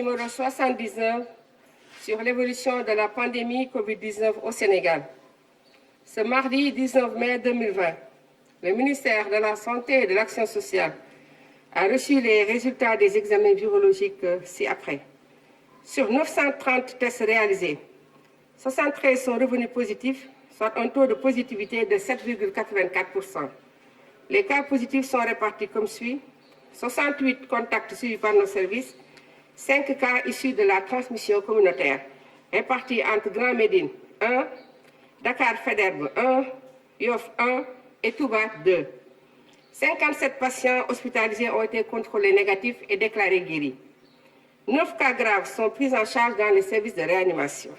Numéro 79 sur l'évolution de la pandémie Covid-19 au Sénégal. Ce mardi 19 mai 2020, le ministère de la Santé et de l'Action sociale a reçu les résultats des examens virologiques ci-après. Sur 930 tests réalisés, 73 sont revenus positifs, soit un taux de positivité de 7,84%. Les cas positifs sont répartis comme suit: 68 contacts suivis par nos services, 5 cas issus de la transmission communautaire, répartis entre Grand Médine 1, Dakar Faidherbe 1, Yoff 1 et Touba 2. 57 patients hospitalisés ont été contrôlés négatifs et déclarés guéris. 9 cas graves sont pris en charge dans les services de réanimation.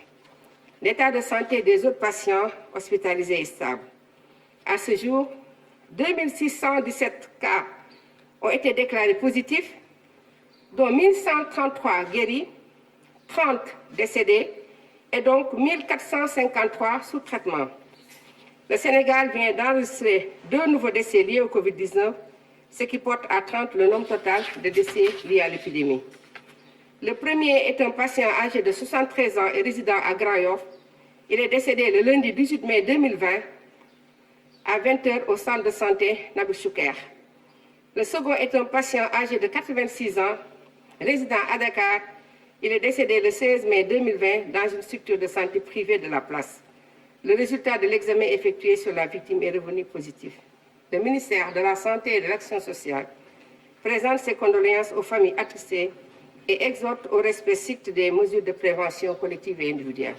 L'état de santé des autres patients hospitalisés est stable. À ce jour, 2617 cas ont été déclarés positifs, dont 1133 guéris, 30 décédés et donc 1453 sous traitement. Le Sénégal vient d'enregistrer 2 nouveaux décès liés au Covid-19, ce qui porte à 30 le nombre total de décès liés à l'épidémie. Le premier est un patient âgé de 73 ans et résident à Grand Yoff. Il est décédé le lundi 18 mai 2020 à 20h au centre de santé Nabil Choucair. Le second est un patient âgé de 86 ans, résident à Dakar. Il est décédé le 16 mai 2020 dans une structure de santé privée de la place. Le résultat de l'examen effectué sur la victime est revenu positif. Le ministère de la Santé et de l'Action sociale présente ses condoléances aux familles attristées et exhorte au respect strict des mesures de prévention collective et individuelle.